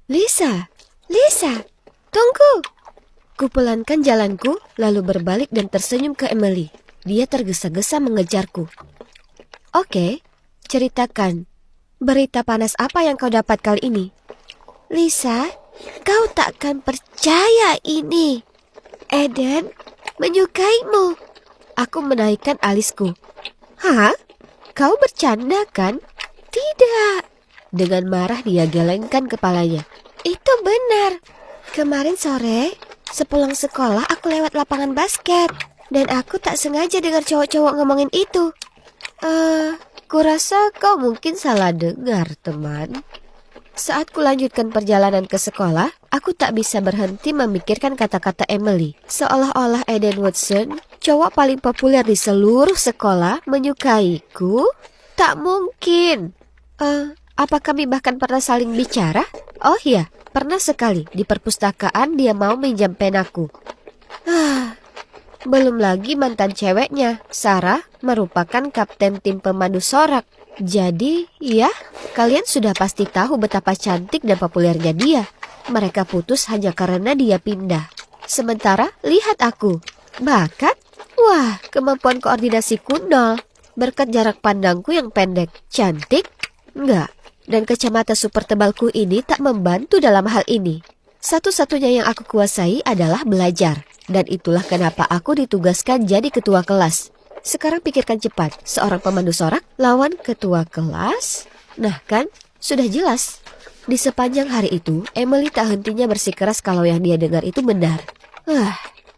Lisa, Lisa, tunggu. Kupelankan jalanku, lalu berbalik dan tersenyum ke Emily. Dia tergesa-gesa mengejarku. Oke, ceritakan. Berita panas apa yang kau dapat kali ini? Lisa, kau takkan percaya ini. Eden menyukaimu. Aku menaikkan alisku. Hah? Kau bercanda kan? Tidak. Dengan marah dia gelengkan kepalanya. Itu benar. Kemarin sore, sepulang sekolah aku lewat lapangan basket. Dan aku tak sengaja dengar cowok-cowok ngomongin itu. Kurasa kau mungkin salah dengar, teman. Saat kulanjutkan perjalanan ke sekolah, aku tak bisa berhenti memikirkan kata-kata Emily. Seolah-olah Eden Woodson, cowok paling populer di seluruh sekolah, menyukaiku. Tak mungkin. Apa kami bahkan pernah saling bicara? Oh iya, pernah sekali di perpustakaan dia mau minjam penaku. Belum lagi mantan ceweknya, Sarah, merupakan kapten tim pemandu sorak. Jadi, ya, kalian sudah pasti tahu betapa cantik dan populernya dia. Mereka putus hanya karena dia pindah. Sementara, lihat aku. Bakat? Wah, kemampuan koordinasiku nol. Berkat jarak pandangku yang pendek. Cantik? Enggak. Dan kacamata super tebalku ini tak membantu dalam hal ini. Satu-satunya yang aku kuasai adalah belajar. Dan itulah kenapa aku ditugaskan jadi ketua kelas. Sekarang pikirkan cepat, seorang pemandu sorak lawan ketua kelas? Nah kan, sudah jelas. Di sepanjang hari itu, Emily tak hentinya bersikeras kalau yang dia dengar itu benar.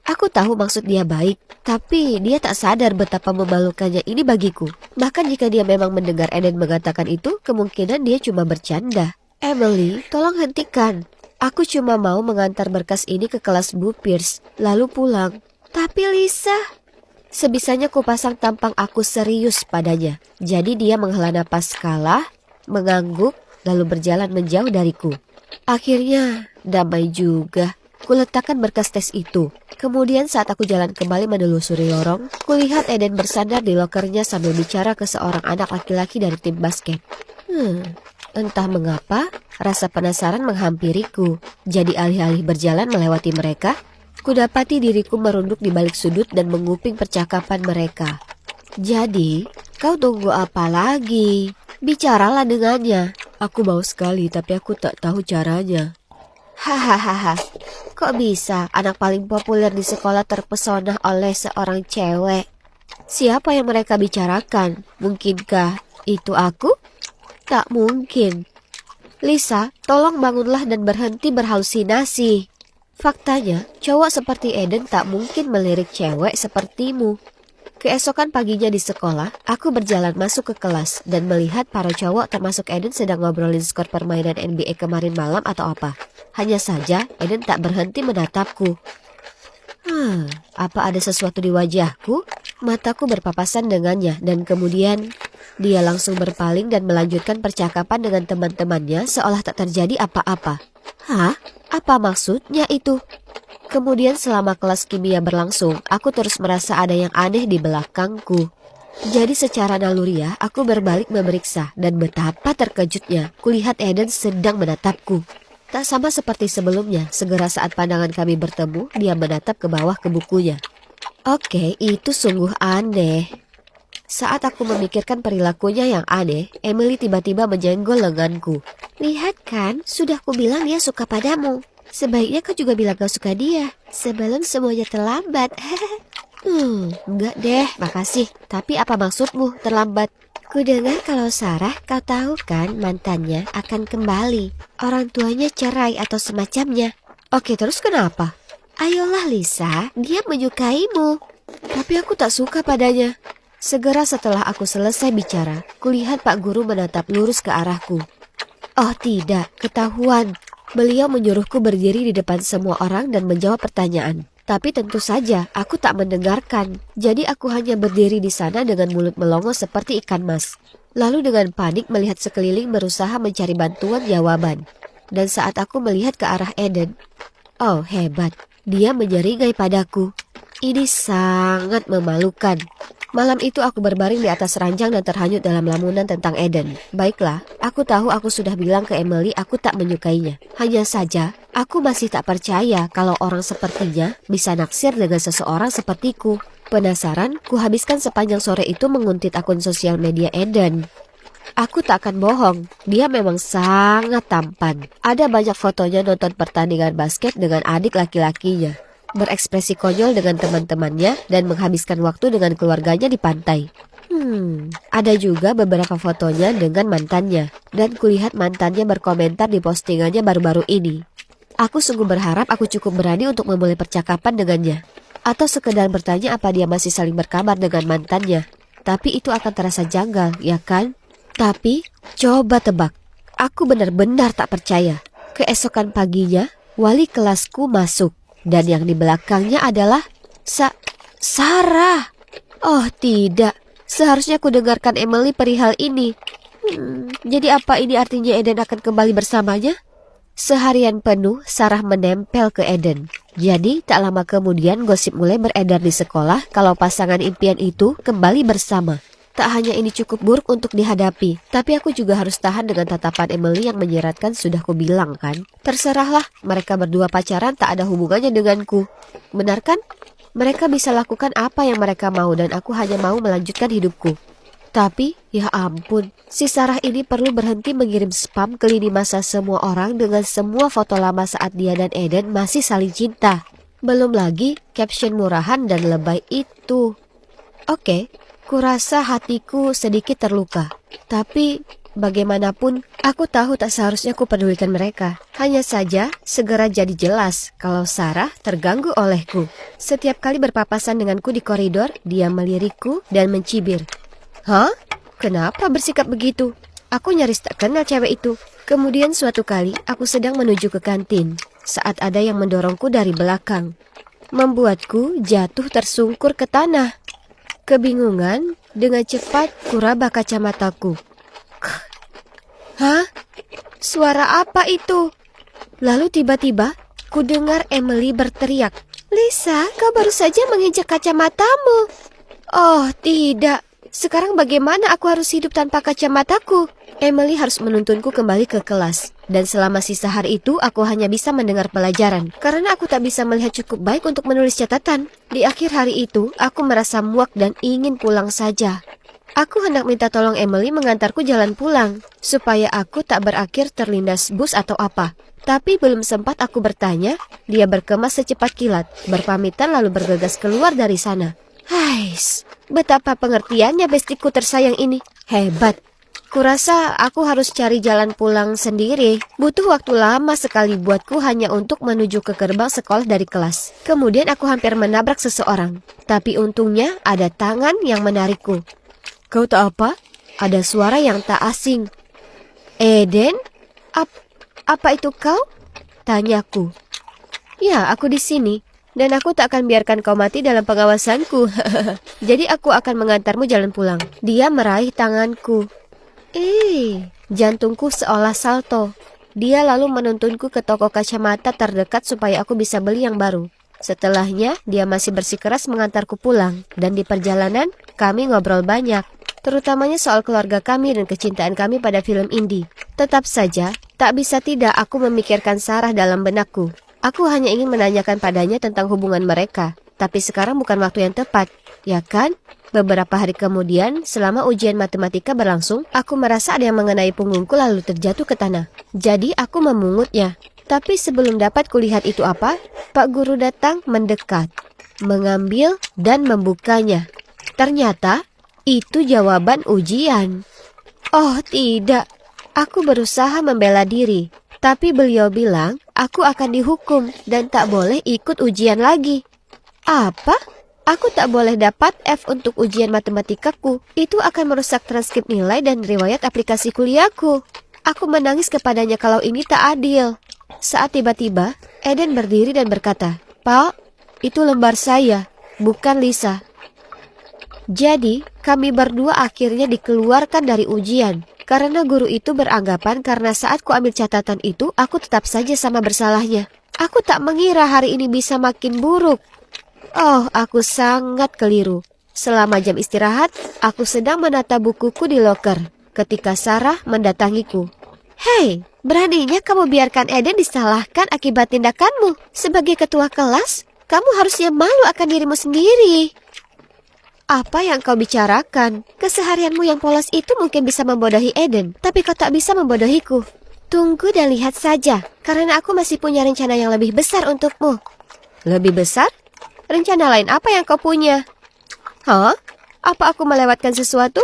Aku tahu maksud dia baik, tapi dia tak sadar betapa memalukannya ini bagiku. Bahkan jika dia memang mendengar Eden mengatakan itu, kemungkinan dia cuma bercanda. Emily, tolong hentikan. Aku cuma mau mengantar berkas ini ke kelas Bu Pierce, lalu pulang. Tapi Lisa... Sebisanya kupasang tampang aku serius padanya. Jadi dia menghela napas kalah, mengangguk, lalu berjalan menjauh dariku. Akhirnya, damai juga. Kuletakkan berkas tes itu. Kemudian saat aku jalan kembali menelusuri lorong, kulihat Eden bersandar di lokernya sambil bicara ke seorang anak laki-laki dari tim basket. Entah mengapa, rasa penasaran menghampiriku. Jadi alih-alih berjalan melewati mereka, kudapati diriku merunduk di balik sudut dan menguping percakapan mereka. Jadi, kau tunggu apa lagi? Bicaralah dengannya. Aku mau sekali, tapi aku tak tahu caranya. Hahaha, kok bisa anak paling populer di sekolah terpesona oleh seorang cewek? Siapa yang mereka bicarakan? Mungkinkah itu aku? Tak mungkin. Lisa, tolong bangunlah dan berhenti berhalusinasi. Faktanya, cowok seperti Eden tak mungkin melirik cewek sepertimu. Keesokan paginya di sekolah, aku berjalan masuk ke kelas dan melihat para cowok termasuk Eden sedang ngobrolin skor permainan NBA kemarin malam atau apa. Hanya saja, Eden tak berhenti menatapku. Apa ada sesuatu di wajahku? Mataku berpapasan dengannya dan kemudian dia langsung berpaling dan melanjutkan percakapan dengan teman-temannya seolah tak terjadi apa-apa. Hah? Apa maksudnya itu? Kemudian selama kelas kimia berlangsung, aku terus merasa ada yang aneh di belakangku. Jadi secara naluriah, aku berbalik memeriksa dan betapa terkejutnya kulihat Eden sedang menatapku. Tak sama seperti sebelumnya, segera saat pandangan kami bertemu, dia menatap ke bawah ke bukunya. Oke, itu sungguh aneh. Saat aku memikirkan perilakunya yang aneh, Emily tiba-tiba menyenggol lenganku. Lihat kan, sudah kubilang dia suka padamu. Sebaiknya kau juga bilang kau suka dia, sebelum semuanya terlambat. Enggak deh, makasih. Tapi apa maksudmu terlambat? Kudengar kalau Sarah, kau tahu kan mantannya akan kembali. Orang tuanya cerai atau semacamnya. Oke, terus kenapa? Ayolah Lisa, dia menyukaimu. Tapi aku tak suka padanya. Segera setelah aku selesai bicara, kulihat Pak Guru menatap lurus ke arahku. Oh tidak, ketahuan. Beliau menyuruhku berdiri di depan semua orang dan menjawab pertanyaan. Tapi tentu saja aku tak mendengarkan. Jadi aku hanya berdiri di sana dengan mulut melongo seperti ikan mas. Lalu dengan panik melihat sekeliling berusaha mencari bantuan jawaban. Dan saat aku melihat ke arah Eden, oh hebat, dia menyeringai padaku. Ini sangat memalukan. Malam itu aku berbaring di atas ranjang dan terhanyut dalam lamunan tentang Eden. Baiklah, aku tahu aku sudah bilang ke Emily aku tak menyukainya. Hanya saja, aku masih tak percaya kalau orang sepertinya bisa naksir dengan seseorang sepertiku. Penasaran, kuhabiskan sepanjang sore itu menguntit akun sosial media Eden. Aku tak akan bohong, dia memang sangat tampan. Ada banyak fotonya nonton pertandingan basket dengan adik laki-lakinya, berekspresi konyol dengan teman-temannya, dan menghabiskan waktu dengan keluarganya di pantai. Ada juga beberapa fotonya dengan mantannya, dan kulihat mantannya berkomentar di postingannya baru-baru ini. Aku sungguh berharap aku cukup berani untuk memulai percakapan dengannya, atau sekedar bertanya apa dia masih saling berkabar dengan mantannya. Tapi itu akan terasa janggal, ya kan? Tapi, coba tebak, aku benar-benar tak percaya. Keesokan paginya, wali kelasku masuk. Dan yang di belakangnya adalah Sarah. Oh tidak, seharusnya aku dengarkan Emily perihal ini. Jadi apa ini artinya Eden akan kembali bersamanya? Seharian penuh Sarah menempel ke Eden. Jadi tak lama kemudian gosip mulai beredar di sekolah kalau pasangan impian itu kembali bersama. Tak hanya ini cukup buruk untuk dihadapi, tapi aku juga harus tahan dengan tatapan Emily yang menyeratkan. Sudah kubilang kan? Terserahlah, mereka berdua pacaran tak ada hubungannya denganku. Benar kan? Mereka bisa lakukan apa yang mereka mau dan aku hanya mau melanjutkan hidupku. Tapi, ya ampun, si Sarah ini perlu berhenti mengirim spam ke lini masa semua orang dengan semua foto lama saat dia dan Eden masih saling cinta. Belum lagi caption murahan dan lebay itu. Oke. Kurasa hatiku sedikit terluka, tapi bagaimanapun aku tahu tak seharusnya ku pedulikan mereka. Hanya saja segera jadi jelas kalau Sarah terganggu olehku. Setiap kali berpapasan denganku di koridor, dia melirikku dan mencibir. Hah? Kenapa bersikap begitu? Aku nyaris tak kenal cewek itu. Kemudian suatu kali aku sedang menuju ke kantin saat ada yang mendorongku dari belakang, membuatku jatuh tersungkur ke tanah. Kebingungan, dengan cepat kuraba kacamataku. Hah? Suara apa itu? Lalu tiba-tiba, ku dengar Emily berteriak. Lisa, kau baru saja menginjak kacamatamu. Oh, tidak. Sekarang bagaimana aku harus hidup tanpa kacamataku? Emily harus menuntunku kembali ke kelas. Dan selama sisa hari itu, aku hanya bisa mendengar pelajaran. Karena aku tak bisa melihat cukup baik untuk menulis catatan. Di akhir hari itu, aku merasa muak dan ingin pulang saja. Aku hendak minta tolong Emily mengantarku jalan pulang, supaya aku tak berakhir terlindas bus atau apa. Tapi belum sempat aku bertanya, dia berkemas secepat kilat, berpamitan lalu bergegas keluar dari sana. Hais, betapa pengertiannya bestiku tersayang ini. Hebat. Kurasa aku harus cari jalan pulang sendiri. Butuh waktu lama sekali buatku hanya untuk menuju ke gerbang sekolah dari kelas. Kemudian aku hampir menabrak seseorang. Tapi untungnya ada tangan yang menarikku. Kau tak apa? Ada suara yang tak asing. Eden? Apa itu kau? Tanyaku. Ya, aku di sini. Dan aku tak akan biarkan kau mati dalam pengawasanku. Jadi aku akan mengantarmu jalan pulang. Dia meraih tanganku. Jantungku seolah salto. Dia lalu menuntunku ke toko kacamata terdekat supaya aku bisa beli yang baru. Setelahnya, dia masih bersikeras mengantarku pulang. Dan di perjalanan, kami ngobrol banyak. Terutamanya soal keluarga kami dan kecintaan kami pada film indie. Tetap saja, tak bisa tidak aku memikirkan Sarah dalam benakku. Aku hanya ingin menanyakan padanya tentang hubungan mereka. Tapi sekarang bukan waktu yang tepat, ya kan? Beberapa hari kemudian, selama ujian matematika berlangsung, aku merasa ada yang mengenai punggungku lalu terjatuh ke tanah. Jadi aku memungutnya. Tapi sebelum dapat kulihat itu apa, Pak Guru datang mendekat, mengambil dan membukanya. Ternyata itu jawaban ujian. Oh tidak, aku berusaha membela diri. Tapi beliau bilang aku akan dihukum dan tak boleh ikut ujian lagi. Apa? Aku tak boleh dapat F untuk ujian matematikaku. Itu akan merusak transkrip nilai dan riwayat aplikasi kuliahku. Aku menangis kepadanya kalau ini tak adil. Saat tiba-tiba, Eden berdiri dan berkata, Pak, itu lembar saya, bukan Lisa. Jadi, kami berdua akhirnya dikeluarkan dari ujian. Karena guru itu beranggapan karena saat ku ambil catatan itu, aku tetap saja sama bersalahnya. Aku tak mengira hari ini bisa makin buruk. Oh, aku sangat keliru. Selama jam istirahat, aku sedang menata bukuku di loker ketika Sarah mendatangiku. Hei, beraninya kamu biarkan Eden disalahkan akibat tindakanmu. Sebagai ketua kelas, kamu harusnya malu akan dirimu sendiri. Apa yang kau bicarakan? Keseharianmu yang polos itu mungkin bisa membodohi Eden, tapi kau tak bisa membodohiku. Tunggu dan lihat saja, karena aku masih punya rencana yang lebih besar untukmu. Lebih besar? Rencana lain apa yang kau punya? Hah? Apa aku melewatkan sesuatu?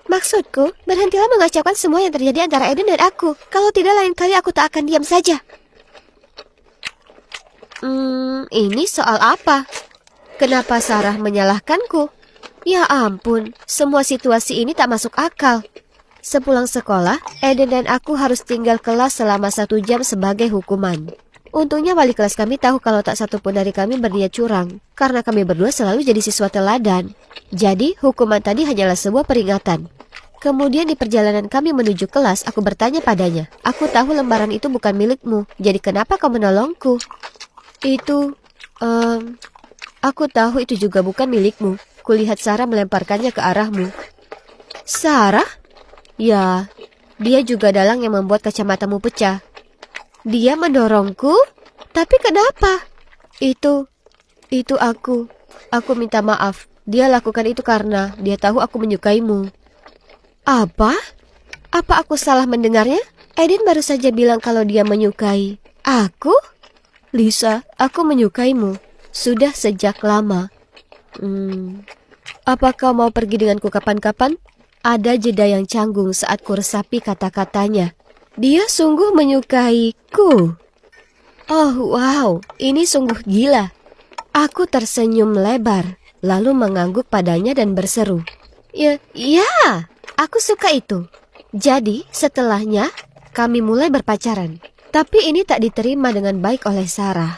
Maksudku, berhentilah mengacaukan semua yang terjadi antara Eden dan aku. Kalau tidak, lain kali aku tak akan diam saja. Ini soal apa? Kenapa Sarah menyalahkanku? Ya ampun, semua situasi ini tak masuk akal. Sepulang sekolah, Eden dan aku harus tinggal kelas selama 1 jam sebagai hukuman. Untungnya wali kelas kami tahu kalau tak satu pun dari kami berniat curang, karena kami berdua selalu jadi siswa teladan. Jadi, hukuman tadi hanyalah sebuah peringatan. Kemudian di perjalanan kami menuju kelas, aku bertanya padanya, aku tahu lembaran itu bukan milikmu, jadi kenapa kau menolongku? Aku tahu itu juga bukan milikmu. Kulihat Sarah melemparkannya ke arahmu. Sarah? Ya, dia juga dalang yang membuat kacamatamu pecah. Dia mendorongku? Tapi kenapa? Itu aku. Aku minta maaf. Dia lakukan itu karena dia tahu aku menyukaimu. Apa? Apa aku salah mendengarnya? Eden baru saja bilang kalau dia menyukai aku? Lisa, aku menyukaimu. Sudah sejak lama. Apa kau mau pergi denganku kapan-kapan? Ada jeda yang canggung saat kuresapi kata-katanya. Dia sungguh menyukaiku. Oh wow, ini sungguh gila. Aku tersenyum lebar, lalu mengangguk padanya dan berseru. Ya, aku suka itu. Jadi setelahnya kami mulai berpacaran. Tapi ini tak diterima dengan baik oleh Sarah.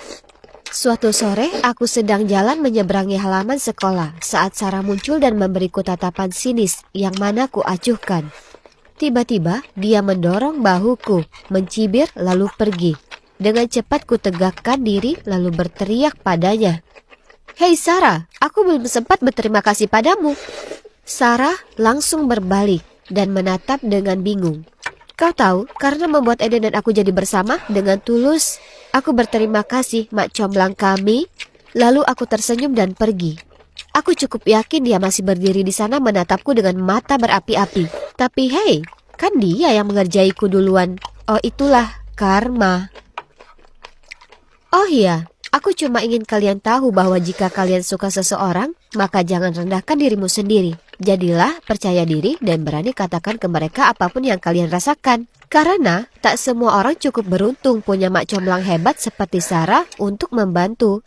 Suatu sore, aku sedang jalan menyeberangi halaman sekolah saat Sarah muncul dan memberiku tatapan sinis yang mana ku acuhkan. Tiba-tiba, dia mendorong bahuku, mencibir lalu pergi. Dengan cepat ku tegakkan diri lalu berteriak padanya. Hei Sarah, aku belum sempat berterima kasih padamu. Sarah langsung berbalik dan menatap dengan bingung. Kau tahu, karena membuat Eden dan aku jadi bersama dengan tulus, aku berterima kasih mak comblang kami. Lalu aku tersenyum dan pergi. Aku cukup yakin dia masih berdiri di sana menatapku dengan mata berapi-api. Tapi hei, kan dia yang mengerjaiku duluan. Oh itulah karma. Oh iya, aku cuma ingin kalian tahu bahwa jika kalian suka seseorang, maka jangan rendahkan dirimu sendiri. Jadilah percaya diri dan berani katakan ke mereka apapun yang kalian rasakan. Karena tak semua orang cukup beruntung punya mak comblang hebat seperti Sarah untuk membantu.